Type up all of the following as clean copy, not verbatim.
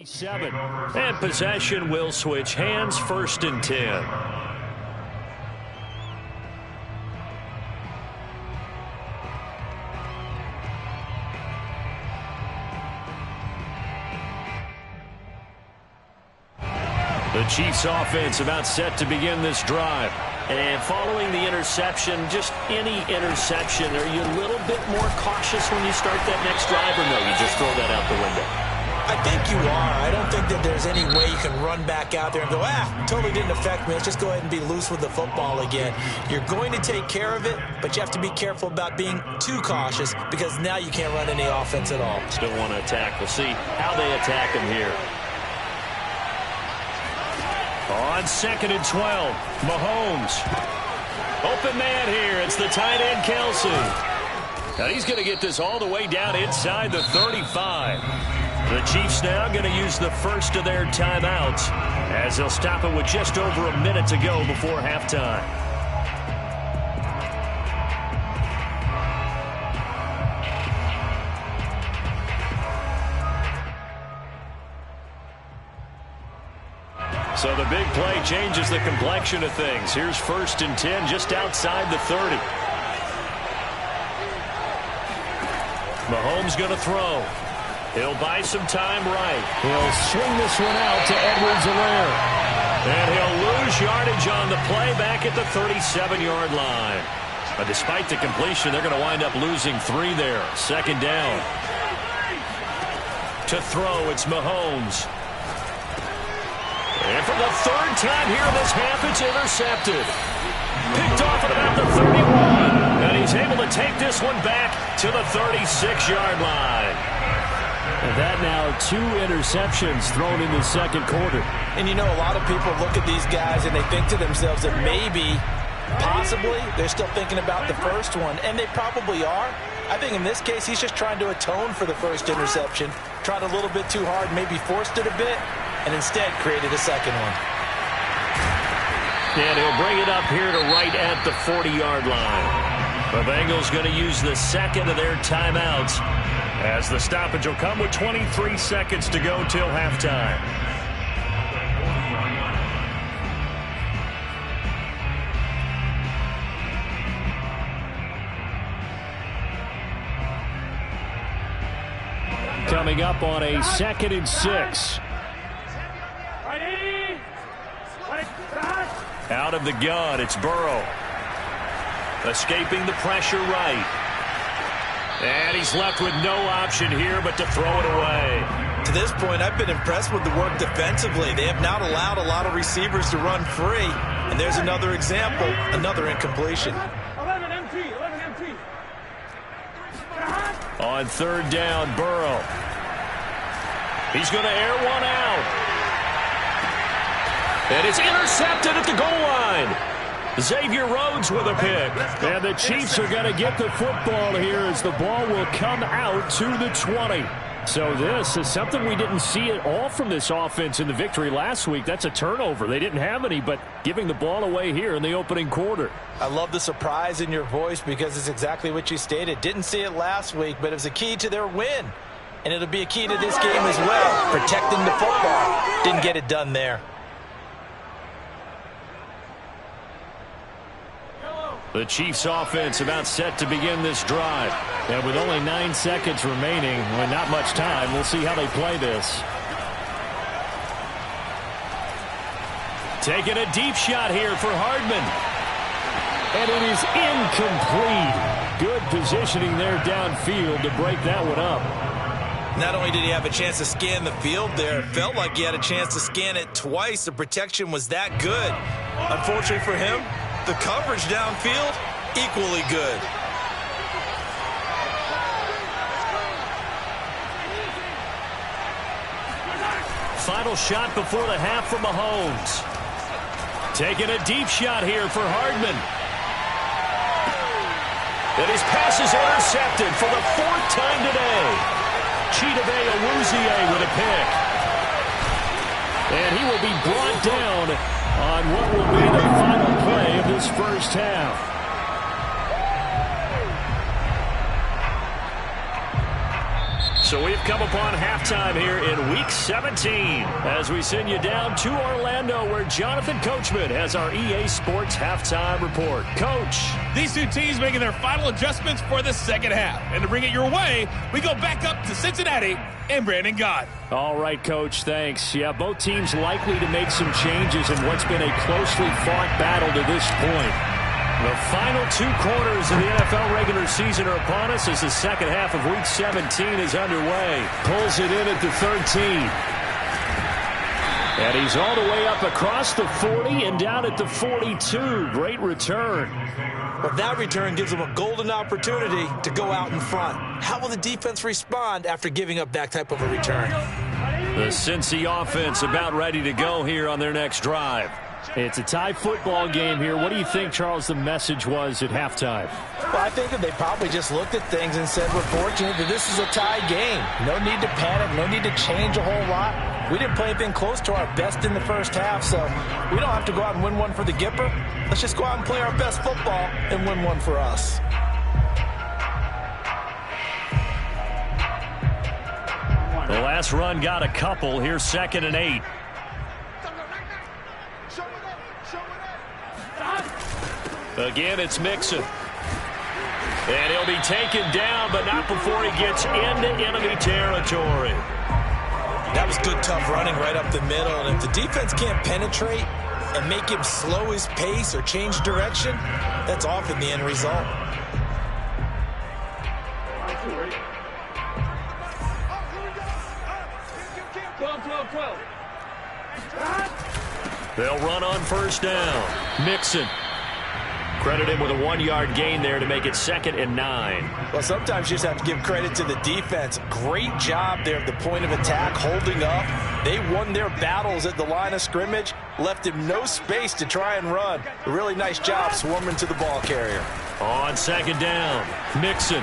7. And possession will switch hands, 1st and 10. The Chiefs offense about set to begin this drive. And following the interception, just any interception, are you a little bit more cautious when you start that next drive, or no, you just throw that out the window? I think you are. I don't think that there's any way you can run back out there and go, totally didn't affect me. Let's just go ahead and be loose with the football again. You're going to take care of it, but you have to be careful about being too cautious because now you can't run any offense at all. Still want to attack. We'll see how they attack him here. On 2nd and 12, Mahomes. Open man here. It's the tight end, Kelsey. Now he's going to get this all the way down inside the 35. The Chiefs now going to use the first of their timeouts as they'll stop it with just over a minute to go before halftime. So the big play changes the complexion of things. Here's 1st and 10 just outside the 30. Mahomes going to throw. He'll buy some time right. He'll swing this one out to Edwards-Helaire. And he'll lose yardage on the play back at the 37-yard line. But despite the completion, they're going to wind up losing 3 there. 2nd down. To throw, it's Mahomes. And for the 3rd time here in this half, it's intercepted. Picked off at about the 31. And he's able to take this one back to the 36-yard line. And that now 2 interceptions thrown in the 2nd quarter. And you know, a lot of people look at these guys and they think to themselves that maybe, possibly, they're still thinking about the first one. And they probably are. I think in this case, he's just trying to atone for the first interception. Tried a little bit too hard, maybe forced it a bit, and instead created a second one. And he'll bring it up here to right at the 40-yard line. The Bengals going to use the 2nd of their timeouts as the stoppage will come with 23 seconds to go till halftime. Coming up on a 2nd and 6. Out of the gun, it's Burrow. Escaping the pressure right. And he's left with no option here but to throw it away. To this point, I've been impressed with the work defensively. They have not allowed a lot of receivers to run free. And there's another example, another incompletion. 11 MT. On 3rd down, Burrow. He's going to air one out. And it's intercepted at the goal line. Xavier Rhodes with a pick. And the Chiefs are going to get the football here as the ball will come out to the 20. So this is something we didn't see at all from this offense in the victory last week. That's a turnover. They didn't have any, but giving the ball away here in the opening quarter. I love the surprise in your voice because it's exactly what you stated. Didn't see it last week, but it was a key to their win. And it'll be a key to this game as well, protecting the football. Didn't get it done there. The Chiefs offense about set to begin this drive. And with only 9 seconds remaining, with not much time, we'll see how they play this. Taking a deep shot here for Hardman. And it is incomplete. Good positioning there downfield to break that one up. Not only did he have a chance to scan the field there, it felt like he had a chance to scan it twice. The protection was that good. Unfortunately for him, the coverage downfield, equally good. Final shot before the half for Mahomes. Taking a deep shot here for Hardman. And his pass is intercepted for the 4th time today. Chidobe Awuzie with a pick. And he will be brought down on what will be the final play of this first half. So we've come upon halftime here in Week 17 as we send you down to Orlando where Jonathan Coachman has our EA Sports Halftime Report. Coach. These two teams making their final adjustments for the second half. And to bring it your way, we go back up to Cincinnati and Brandon Gott. All right, Coach, thanks. Yeah, both teams likely to make some changes in what's been a closely fought battle to this point. The final 2 quarters of the NFL regular season are upon us as the second half of Week 17 is underway. Pulls it in at the 13. And he's all the way up across the 40 and down at the 42. Great return. Well, that return gives them a golden opportunity to go out in front. How will the defense respond after giving up that type of a return? The Cincy offense about ready to go here on their next drive. It's a tie football game here. What do you think, Charles, the message was at halftime? Well, I think that they probably just looked at things and said, we're fortunate that this is a tie game. No need to panic, no need to change a whole lot. We didn't play anything close to our best in the first half, so we don't have to go out and win one for the Gipper. Let's just go out and play our best football and win one for us. The last run got a couple. Here's 2nd and 8. Again, it's Mixon. And he'll be taken down, but not before he gets into enemy territory. That was good, tough running right up the middle. And if the defense can't penetrate and make him slow his pace or change direction, that's often the end result. They'll run on first down. Mixon. Credit him with a 1-yard gain there to make it 2nd and 9. Well, sometimes you just have to give credit to the defense. Great job there at the point of attack, holding up. They won their battles at the line of scrimmage, left him no space to try and run. A really nice job swarming to the ball carrier. On 2nd down, Mixon.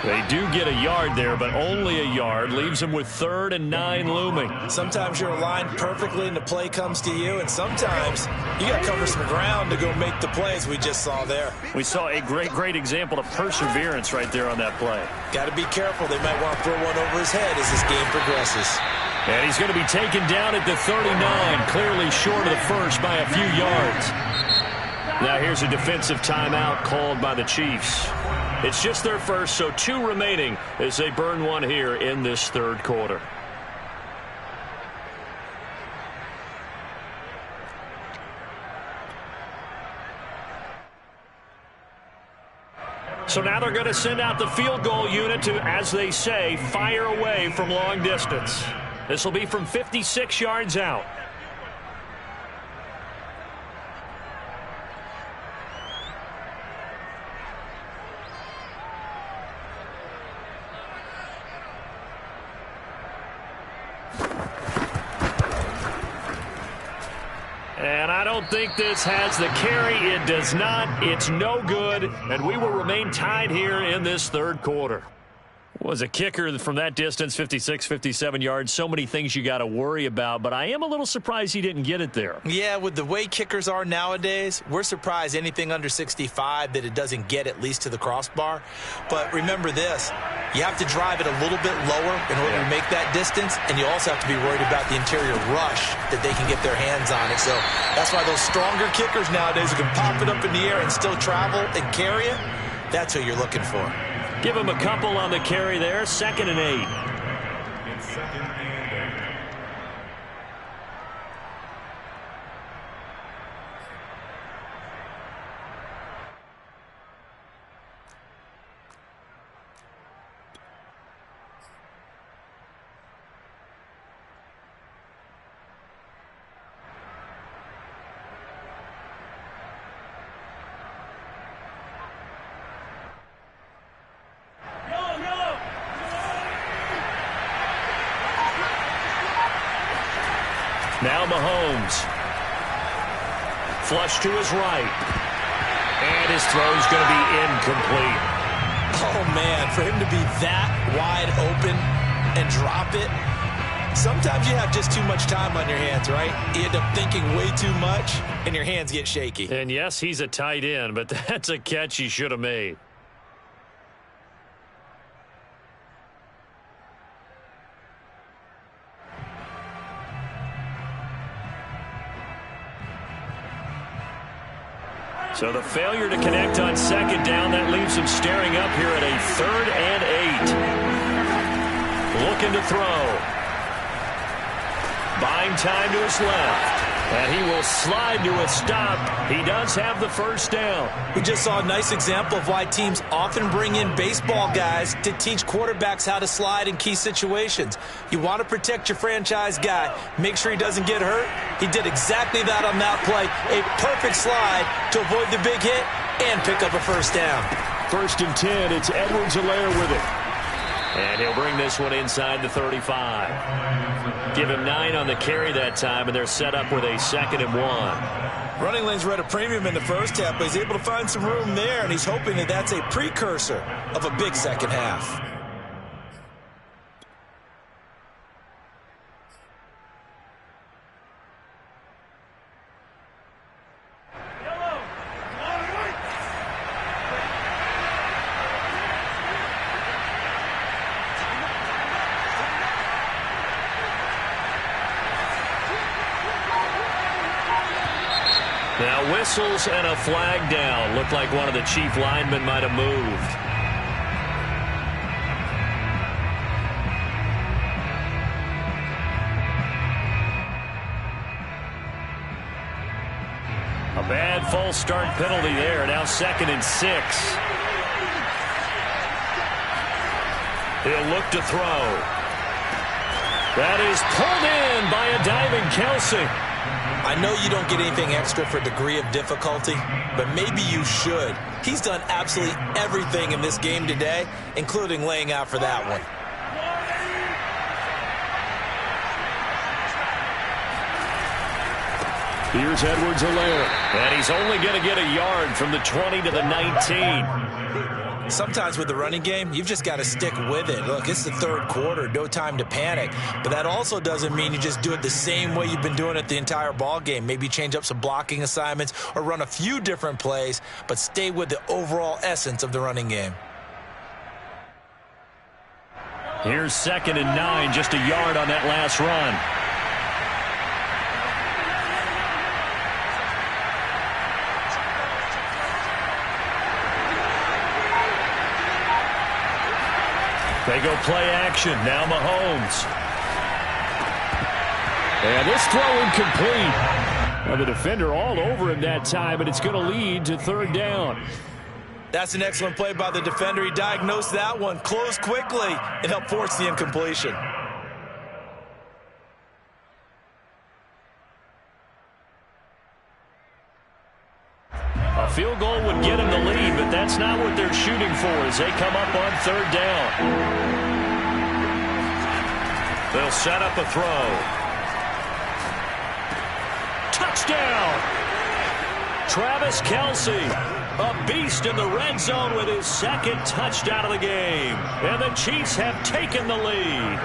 They do get a yard there, but only a yard. Leaves them with 3rd and 9 looming. Sometimes you're aligned perfectly and the play comes to you, and sometimes you got to cover some ground to go make the plays we just saw there. We saw a great example of perseverance right there on that play. Got to be careful. They might want to throw one over his head as this game progresses. And he's going to be taken down at the 39, clearly short of the first by a few yards. Now here's a defensive timeout called by the Chiefs. It's just their first, so 2 remaining as they burn one here in this 3rd quarter. So now they're going to send out the field goal unit to, as they say, fire away from long distance. This will be from 56 yards out. And I don't think this has the carry. It does not. It's no good. And we will remain tied here in this 3rd quarter. Was a kicker from that distance, 56, 57 yards. So many things you got to worry about, but I am a little surprised he didn't get it there. Yeah, with the way kickers are nowadays, we're surprised anything under 65 that it doesn't get at least to the crossbar. But remember this, you have to drive it a little bit lower in order to make that distance, and you also have to be worried about the interior rush that they can get their hands on it. So that's why those stronger kickers nowadays who can pop it up in the air and still travel and carry it, that's who you're looking for. Give him a couple on the carry there, 2nd and 8. Now Mahomes. Flush to his right. And his throw's going to be incomplete. Oh, man, for him to be that wide open and drop it, sometimes you have just too much time on your hands, right? You end up thinking way too much, and your hands get shaky. And, yes, he's a tight end, but that's a catch he should have made. So the failure to connect on second down, that leaves him staring up here at a 3rd and 8. Looking to throw. Buying time to his left. And he will slide to a stop. He does have the first down. We just saw a nice example of why teams often bring in baseball guys to teach quarterbacks how to slide in key situations. You want to protect your franchise guy. Make sure he doesn't get hurt. He did exactly that on that play. A perfect slide to avoid the big hit and pick up a first down. 1st and 10. It's Edwards-Helaire with it. And he'll bring this one inside the 35. Give him 9 on the carry that time, and they're set up with a 2nd and 1. Running lanes were at a premium in the first half, but he's able to find some room there, and he's hoping that that's a precursor of a big second half. Now whistles and a flag down. Looked like one of the chief linemen might have moved. A bad false start penalty there. Now 2nd and 6. He'll look to throw. That is pulled in by a diving Kelsey. I know you don't get anything extra for degree of difficulty, but maybe you should. He's done absolutely everything in this game today, including laying out for that one. Here's Edwards-Helaire. And he's only going to get a yard from the 20 to the 19. Sometimes with the running game, you've just got to stick with it. Look, it's the 3rd quarter, no time to panic. But that also doesn't mean you just do it the same way you've been doing it the entire ball game. Maybe change up some blocking assignments or run a few different plays, but stay with the overall essence of the running game. Here's 2nd and 9, just a yard on that last run. They go play action. Now Mahomes. And this throw incomplete. Well, the defender all over him that time, and it's going to lead to 3rd down. That's an excellent play by the defender. He diagnosed that one, closed quickly, and helped force the incompletion. A field goal would get him the lead, but that's not what they're shooting for as they come up on 3rd down. They'll set up a throw. Touchdown! Travis Kelce, a beast in the red zone with his 2nd touchdown of the game. And the Chiefs have taken the lead.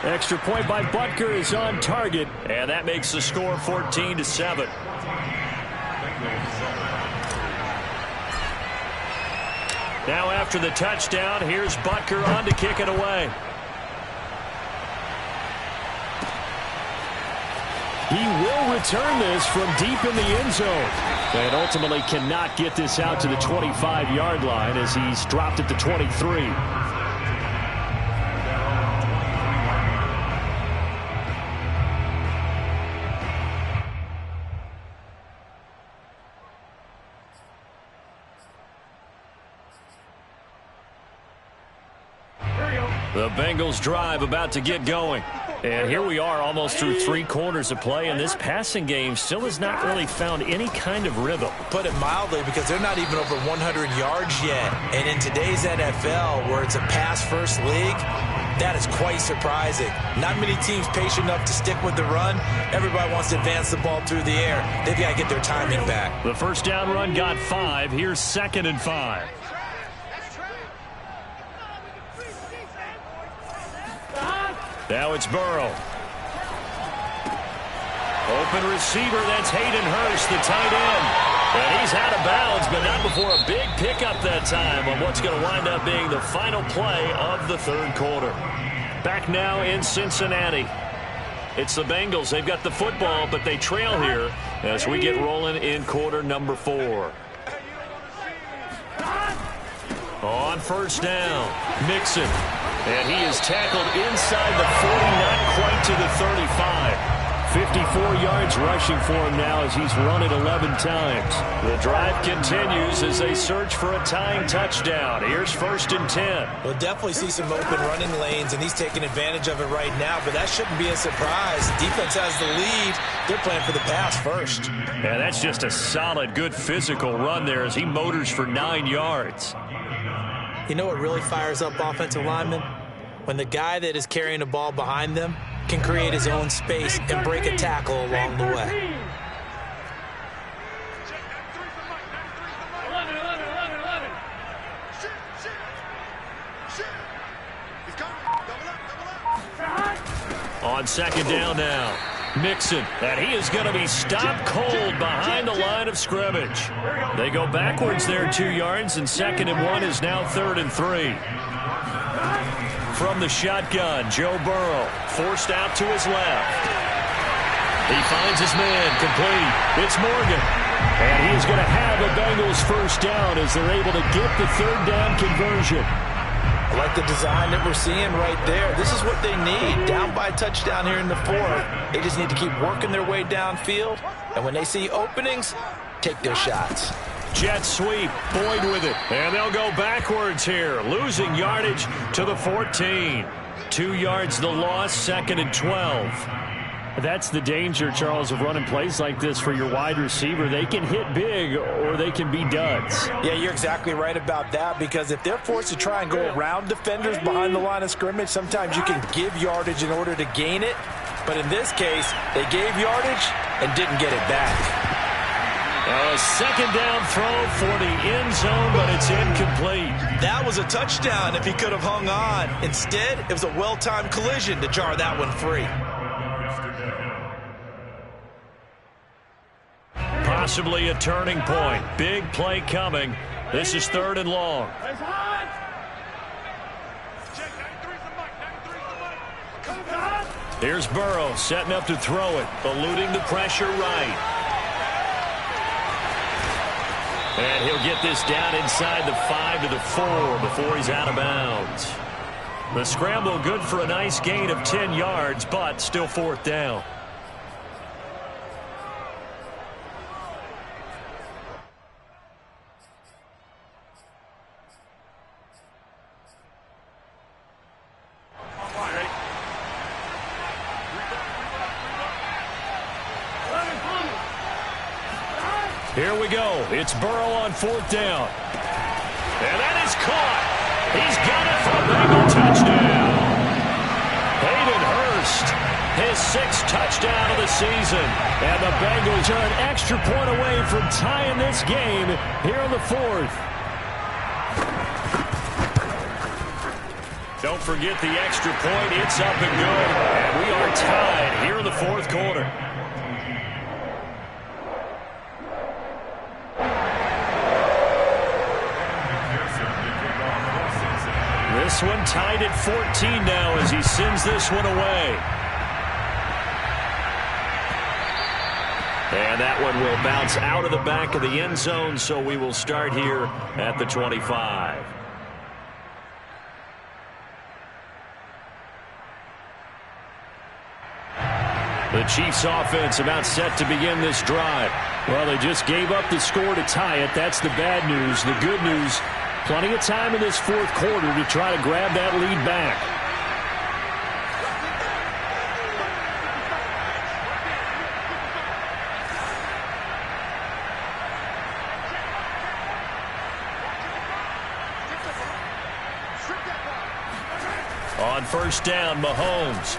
Extra point by Butker is on target. And that makes the score 14-7. Now after the touchdown, here's Butker on to kick it away. He will return this from deep in the end zone. And ultimately cannot get this out to the 25-yard line as he's dropped at the 23. The Bengals drive about to get going. And here we are almost through 3 quarters of play, and this passing game still has not really found any kind of rhythm. Put it mildly, because they're not even over 100 yards yet. And in today's NFL, where it's a pass-first league, that is quite surprising. Not many teams patient enough to stick with the run. Everybody wants to advance the ball through the air. They've got to get their timing back. The first down run got 5. Here's 2nd and 5. Now it's Burrow. Open receiver, that's Hayden Hurst, the tight end. And he's out of bounds, but not before a big pickup that time on what's going to wind up being the final play of the 3rd quarter. Back now in Cincinnati. It's the Bengals. They've got the football, but they trail here as we get rolling in quarter number 4. On first down, Mixon. And he is tackled inside the 40, not quite to the 35. 54 yards rushing for him now as he's run it 11 times. The drive continues as they search for a tying touchdown. Here's 1st and 10. We'll definitely see some open running lanes, and he's taking advantage of it right now, but that shouldn't be a surprise. Defense has the lead. They're playing for the pass first. And that's just a solid, good physical run there as he motors for 9 yards. You know what really fires up offensive linemen? When the guy that is carrying the ball behind them can create his own space and break a tackle along the way. On 2nd down now, Mixon, and he is going to be stopped cold behind the line of scrimmage. They go backwards there 2 yards, and 2nd and 1 is now 3rd and 3. From the shotgun, Joe Burrow forced out to his left. He finds his man complete. It's Morgan. And he's going to have a Bengals first down as they're able to get the 3rd down conversion. I like the design that we're seeing right there. This is what they need. Down by a touchdown here in the 4th. They just need to keep working their way downfield. And when they see openings, take their shots. Jet sweep, Boyd with it, and they'll go backwards here, losing yardage to the 14. 2 yards the loss, 2nd and 12. That's the danger, Charles, of running plays like this for your wide receiver. They can hit big or they can be duds. Yeah, you're exactly right about that, because if they're forced to try and go around defenders behind the line of scrimmage, sometimes you can give yardage in order to gain it. But in this case, they gave yardage and didn't get it back. A 2nd down throw for the end zone, but it's incomplete. That was a touchdown if he could have hung on. Instead, it was a well-timed collision to jar that one free. Possibly a turning point. Big play coming. This is 3rd and long. Here's Burrow setting up to throw it, eluding the pressure right. And he'll get this down inside the 5 to the 4 before he's out of bounds. The scramble good for a nice gain of 10 yards, but still 4th down. Here we go. It's Burrow on 4th down. And that is caught. He's got it for a Bengal touchdown. Hayden Hurst, his 6th touchdown of the season. And the Bengals are an extra point away from tying this game here in the 4th. Don't forget the extra point. It's up and good. And we are tied here in the 4th quarter. This one tied at 14 now as he sends this one away. And that one will bounce out of the back of the end zone, so we will start here at the 25. The Chiefs offense about set to begin this drive. Well, they just gave up the score to tie it. That's the bad news. The good news, plenty of time in this 4th quarter to try to grab that lead back. On first down, Mahomes.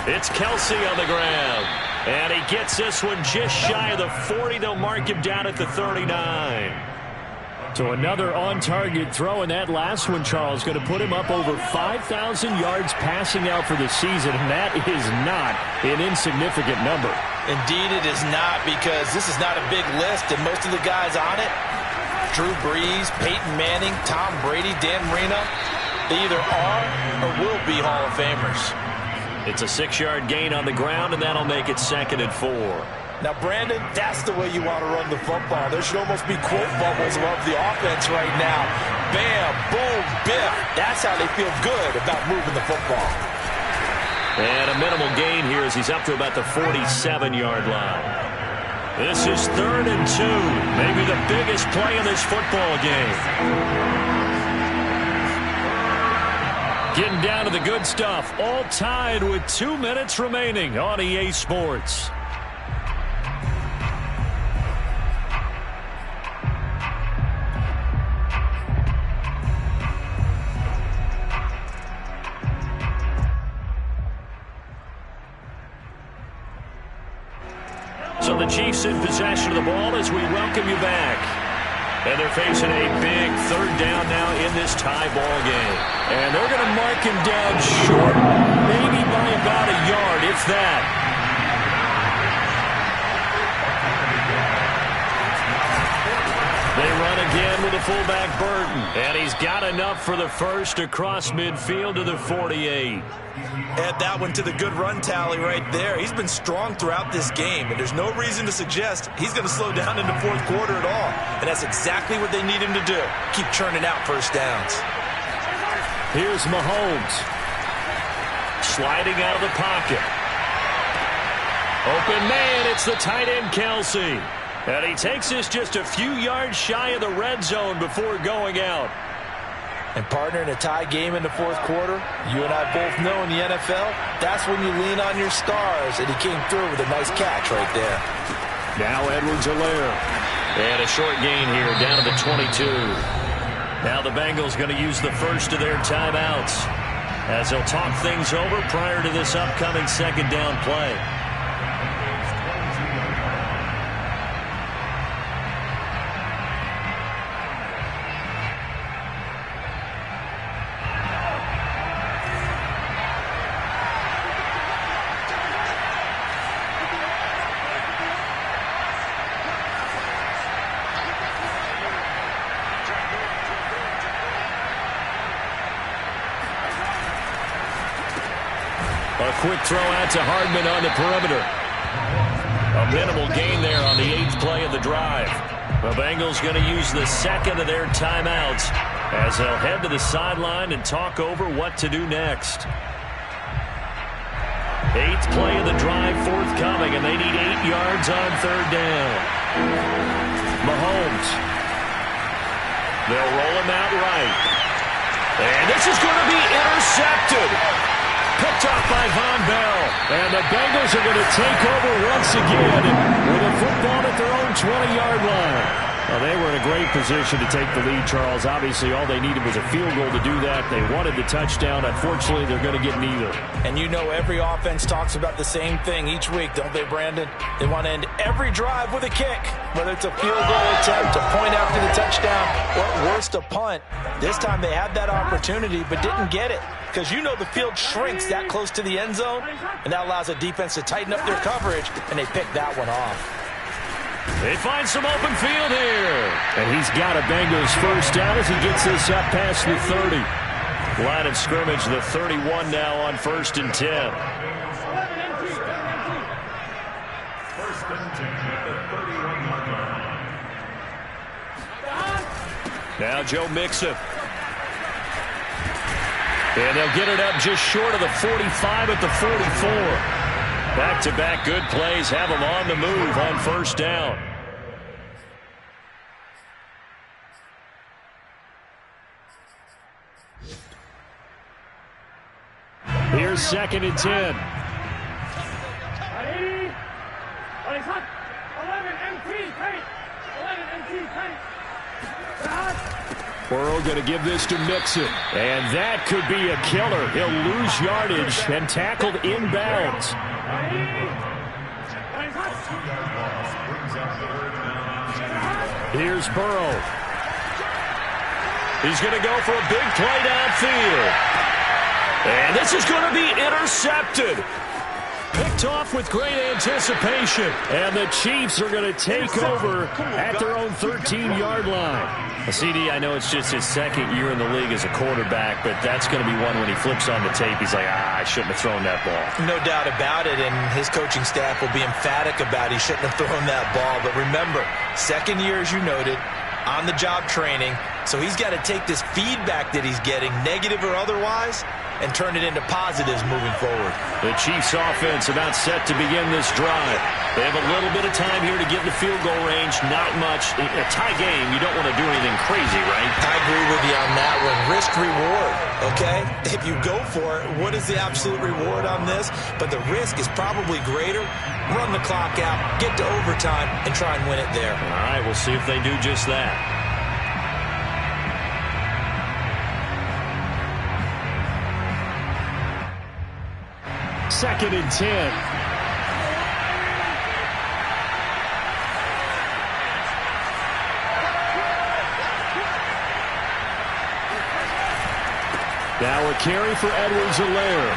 It's Kelsey on the ground. And he gets this one just shy of the 40. They'll mark him down at the 39. So another on-target throw, and that last one, Charles, going to put him up over 5,000 yards passing out for the season, and that is not an insignificant number. Indeed it is not, because this is not a big list, and most of the guys on it, Drew Brees, Peyton Manning, Tom Brady, Dan Marino, they either are or will be Hall of Famers. It's a 6-yard gain on the ground, and that'll make it 2nd and 4. Now, Brandon, that's the way you want to run the football. There should almost be quote bubbles above the offense right now. Bam, boom, biff. That's how they feel good about moving the football. And a minimal gain here as he's up to about the 47-yard line. This is 3rd and 2. Maybe the biggest play in this football game. Getting down to the good stuff. All tied with 2 minutes remaining on EA Sports. So the Chiefs in possession of the ball as we welcome you back. And they're facing a big 3rd down now in this tie ball game. And they're going to mark him down short, maybe by about a yard, if that. They run again with the fullback Burton. And he's got enough for the first across midfield to the 48. Add that one to the good run tally right there. He's been strong throughout this game, and there's no reason to suggest he's going to slow down in the 4th quarter at all. And that's exactly what they need him to do. Keep churning out first downs. Here's Mahomes. Sliding out of the pocket. Open man, it's the tight end Kelsey. And he takes this just a few yards shy of the red zone before going out. And partner, in a tie game in the 4th quarter, you and I both know in the NFL, that's when you lean on your stars, and he came through with a nice catch right there. Now Edwards-Helaire. And a short gain here down to the 22. Now the Bengals going to use the first of their timeouts as they'll talk things over prior to this upcoming 2nd down play. A quick throw out to Hardman on the perimeter. A minimal gain there on the 8th play of the drive. The Bengals going to use the 2nd of their timeouts as they'll head to the sideline and talk over what to do next. 8th play of the drive forthcoming, and they need 8 yards on 3rd down. Mahomes. They'll roll him out right. And this is going to be intercepted. Picked off by Von Bell. And the Bengals are going to take over once again with a football at their own 20-yard line. Well, they were in a great position to take the lead, Charles. Obviously, all they needed was a field goal to do that. They wanted the touchdown. Unfortunately, they're going to get neither. And you know every offense talks about the same thing each week, don't they, Brandon? They want to end every drive with a kick, whether it's a field goal attempt, a point after the touchdown, or worst, a punt. This time they had that opportunity but didn't get it because you know the field shrinks that close to the end zone, and that allows the defense to tighten up their coverage, and they pick that one off. They find some open field here. And he's got a Bengals first down as he gets this up past the 30. Line of scrimmage, the 31 now on 1st and 10. Now Joe Mixon. And they'll get it up just short of the 45 at the 44. Back-to-back good plays have them on the move on 1st down. Here's 2nd and 10. Burrow going to give this to Mixon. And that could be a killer. He'll lose yardage and tackled inbounds. Here's Burrow. He's going to go for a big play downfield. And this is going to be intercepted. Picked off with great anticipation. And the Chiefs are going to take over at their own 13-yard line. CD, I know it's just his second year in the league as a quarterback, but that's going to be one when he flips on the tape. He's like, I shouldn't have thrown that ball. No doubt about it, and his coaching staff will be emphatic about he shouldn't have thrown that ball. But remember, second year, as you noted, on-the-job training, so he's got to take this feedback that he's getting, negative or otherwise, and turn it into positives moving forward. The Chiefs offense about set to begin this drive. They have a little bit of time here to get in the field goal range. Not much. In a tie game, you don't want to do anything crazy, right? I agree with you on that one. Risk-reward, okay? If you go for it, what is the absolute reward on this? But the risk is probably greater. Run the clock out, get to overtime, and try and win it there. All right, we'll see if they do just that. Second and 10. Now a carry for Edwards-Helaire.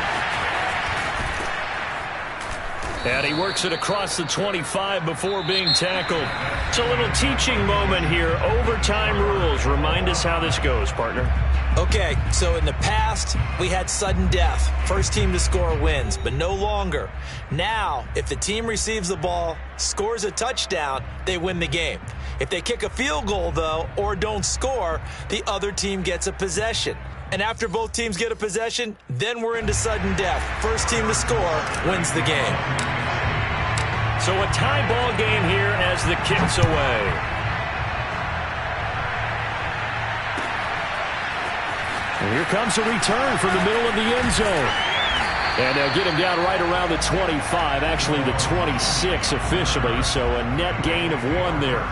And he works it across the 25 before being tackled. It's a little teaching moment here. Overtime rules. Remind us how this goes, partner. Okay, so in the past, we had sudden death. First team to score wins, but no longer. Now, if the team receives the ball, scores a touchdown, they win the game. If they kick a field goal, though, or don't score, the other team gets a possession. And after both teams get a possession, then we're into sudden death. First team to score wins the game. So a tie ball game here as the kick's away. And here comes a return from the middle of the end zone. And they'll get him down right around the 25, actually the 26 officially, so a net gain of 1 there.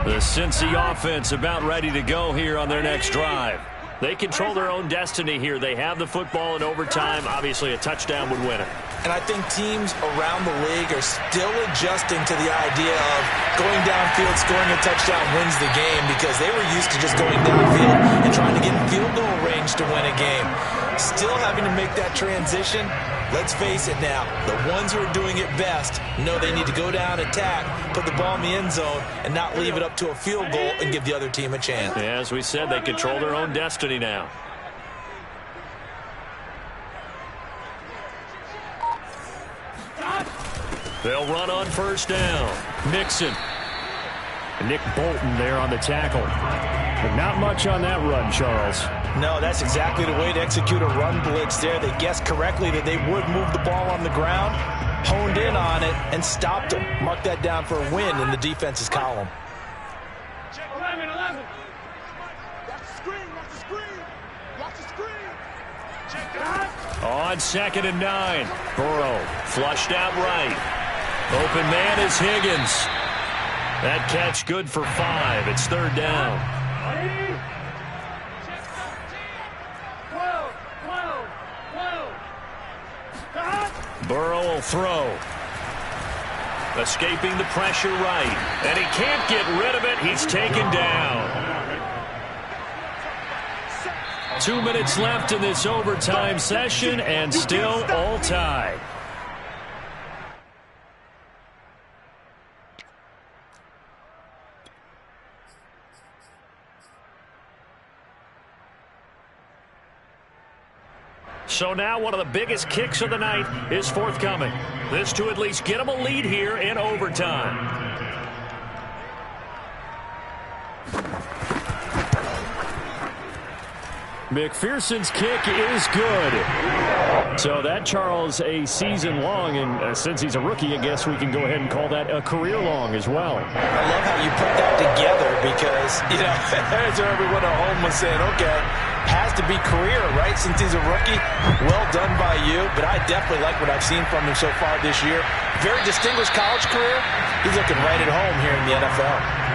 The Cincy offense about ready to go here on their next drive. They control their own destiny here. They have the football in overtime. Obviously, a touchdown would win it. And I think teams around the league are still adjusting to the idea of going downfield, scoring a touchdown wins the game, because they were used to just going downfield and trying to get in field goal range to win a game. Still having to make that transition. Let's face it now, the ones who are doing it best know they need to go down, attack, put the ball in the end zone, and not leave it up to a field goal and give the other team a chance. Yeah, as we said, they control their own destiny now. They'll run on first down. Mixon. Nick Bolton there on the tackle. But not much on that run, Charles. No, that's exactly the way to execute a run blitz there. They guessed correctly that they would move the ball on the ground, honed in on it, and stopped them. Mark that down for a win in the defense's column. Check 11. Watch the screen. Watch the screen. Check that. On 2nd and 9. Burrow flushed out right. Open man is Higgins. That catch good for 5. It's 3rd down. 12. Burrow will throw. Escaping the pressure right. And he can't get rid of it. He's taken down. 2 minutes left in this overtime session, and still all tied. So now one of the biggest kicks of the night is forthcoming. This to at least get them a lead here in overtime. McPherson's kick is good. So that, Charles, a season long, and since he's a rookie, I guess we can go ahead and call that a career long as well. I love how you put that together because, there's where everyone at home was saying, okay, has to be career, right, since he's a rookie. Well done by you, but I definitely like what I've seen from him so far this year. Very distinguished college career. He's looking right at home here in the NFL.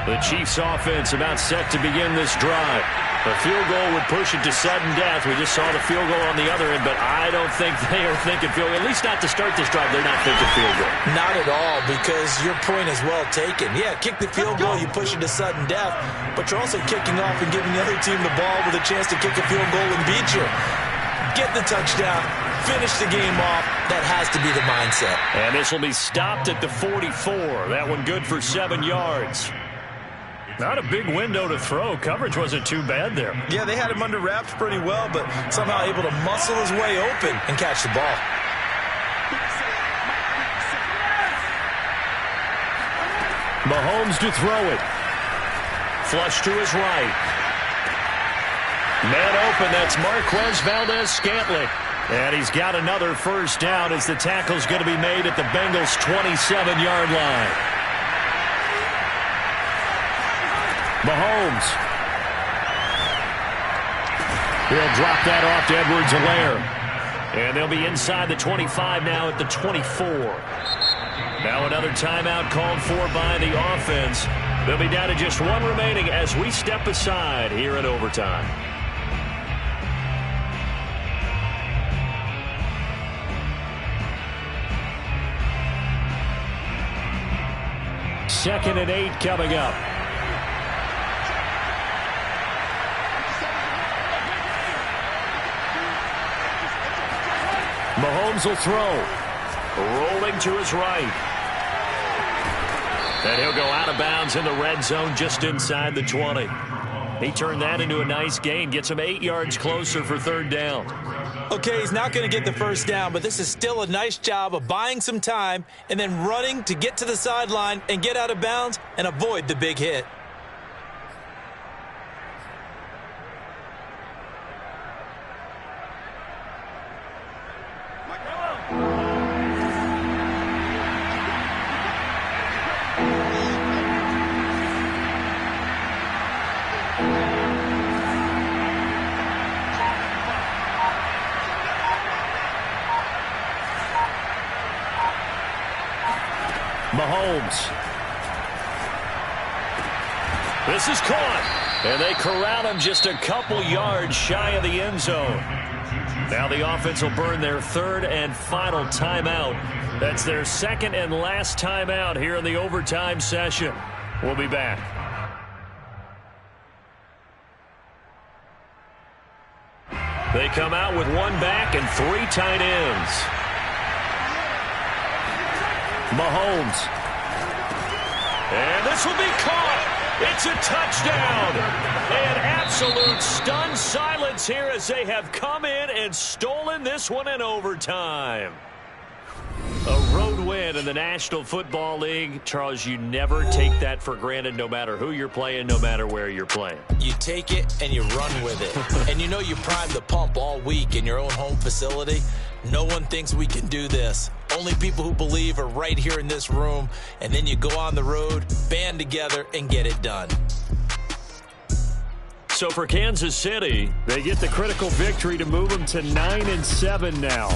The Chiefs offense about set to begin this drive. The field goal would push it to sudden death. We just saw the field goal on the other end, but I don't think they are thinking field goal. At least not to start this drive. They're not thinking field goal. Not at all, because your point is well taken. Yeah, kick the field goal, you push it to sudden death, but you're also kicking off and giving the other team the ball with a chance to kick a field goal and beat you. Get the touchdown, finish the game off. That has to be the mindset. And this will be stopped at the 44. That one good for 7 yards. Not a big window to throw. Coverage wasn't too bad there. Yeah, they had him under wraps pretty well, but somehow able to muscle his way open and catch the ball. Mahomes to throw it. Flush to his right. Man open, that's Marquez Valdez-Scantling. And he's got another first down as the tackle's going to be made at the Bengals' 27-yard line. Mahomes. He'll drop that off to Edwards-Helaire. And they'll be inside the 25 now at the 24. Now another timeout called for by the offense. They'll be down to just one remaining as we step aside here in overtime. Second and 8 coming up. Mahomes will throw. Rolling to his right. And he'll go out of bounds in the red zone just inside the 20. He turned that into a nice gain. Gets him 8 yards closer for third down. Okay, he's not going to get the first down, but this is still a nice job of buying some time and then running to get to the sideline and get out of bounds and avoid the big hit. Mahomes. This is caught. And they corral him just a couple yards shy of the end zone. Now the offense will burn their third and final timeout. That's their second and last timeout here in the overtime session. We'll be back. They come out with one back and 3 tight ends. Mahomes. And this will be caught. It's a touchdown. And absolute stunned silence here as they have come in and stolen this one in overtime. A road win in the National Football League. Charles, you never take that for granted no matter who you're playing, no matter where you're playing. You take it and you run with it. And you know you primed the pump all week in your own home facility. No one thinks we can do this. Only people who believe are right here in this room. And then you go on the road, band together, and get it done. So for Kansas City, they get the critical victory to move them to 9-7 now.